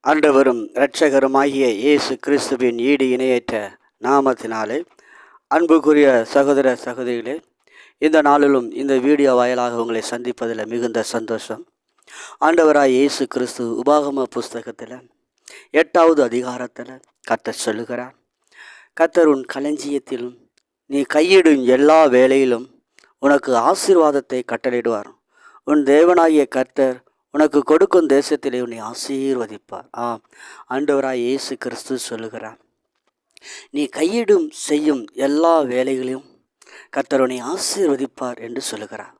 ஆண்டவரும் இரட்சகருமாகிய இயேசு கிறிஸ்துவின் ஈடு இணையற்ற நாமத்தினாலே அன்புக்குரிய சகோதர சகோதரிகளே, இந்த நாளிலும் இந்த வீடியோ வாயிலாக உங்களை சந்திப்பதில் மிகுந்த சந்தோஷம். ஆண்டவராய் இயேசு கிறிஸ்து உபாகம புஸ்தகத்தில் 8வது அதிகாரத்தில் கர்த்தர் சொல்லுகிறார், கர்த்தர் உன் களஞ்சியத்திலும் நீ கையிடும் எல்லா வேலையிலும் உனக்கு ஆசீர்வாதத்தை கட்டளையிடுவார். உன் தேவனாகிய கர்த்தர் உனக்கு கொடுக்கும் தேசத்திலே உன்னை ஆசீர்வதிப்பார். ஆண்டவராய் இயேசு கிறிஸ்து சொல்லுகிறார், நீ கையிடும் செய்யும் எல்லா வேலைகளையும் கர்த்தர் உன்னை ஆசீர்வதிப்பார் என்று சொல்லுகிறார்.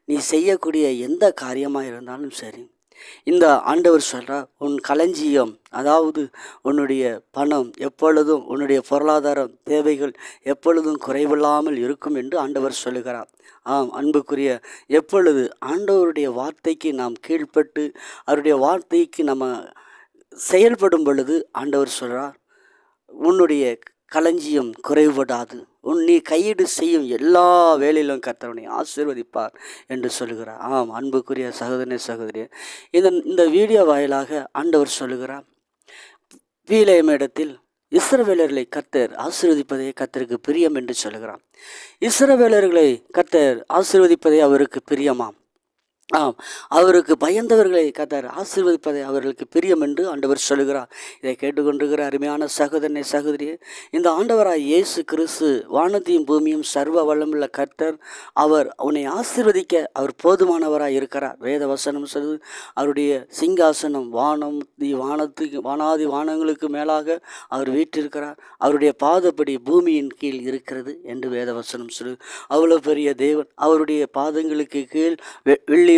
நீ செய்யக்கூடிய எந்த காரியமாக இருந்தாலும் சரி, இந்த ஆண்டவர் சொல்கிறார், உன் களஞ்சியம், அதாவது உன்னுடைய பணம் எப்பொழுதும், உன்னுடைய பொருளாதார தேவைகள் எப்பொழுதும் குறைவில்லாமல் இருக்கும் என்று ஆண்டவர் சொல்லுகிறார். அன்புக்குரிய, எப்பொழுது ஆண்டவருடைய வார்த்தைக்கு நாம் கீழ்ப்பட்டு அவருடைய வார்த்தைக்கு நம்ம செயல்படும் பொழுது ஆண்டவர் சொல்கிறார், உன்னுடைய களஞ்சியம் குறைவுபடாது, நீ கையீடு செய்யும் எல்லா வேலையிலும் கர்த்தர் ஆசீர்வதிப்பார் என்று சொல்லுகிறார். அன்புக்குரிய சகோதரனே சகோதரியே, இந்த வீடியோ வாயிலாக ஆண்டவர் சொல்லுகிறார், பீலேயமிடத்தில் இஸ்ரவேலர்களை கர்த்தர் ஆசீர்வதிப்பதே கர்த்தருக்கு பிரியம் என்று சொல்லுகிறார். இஸ்ரவேலர்களை கர்த்தர் ஆசீர்வதிப்பதே அவருக்கு பிரியமாம். அவருக்கு பயந்தவர்களை கர்த்தர் ஆசீர்வதிப்பதை அவர்களுக்கு பிரியம் என்று ஆண்டவர் சொல்லுகிறார். இதை கேட்டுக்கொண்டிருக்கிற அருமையான சகோதரனை சகோதரியே, இந்த ஆண்டவராய் இயேசு கிறிஸ்து வானத்தையும் பூமியும் சர்வ வல்லமுள்ள கர்த்தர், அவர் உன்னை ஆசீர்வதிக்க அவர் போதுமானவராய் இருக்கிறார். வேத வசனம் சொல்லுது, அவருடைய சிங்காசனம் வானாதி வானங்களுக்கு மேலாக அவர் வீற்றிருக்கிறார், அவருடைய பாதப்படி பூமியின் கீழ் இருக்கிறது என்று வேத வசனம் சொல்லுது. அவ்வளோ பெரிய தேவன், அவருடைய பாதங்களுக்கு கீழ் வெள்ளி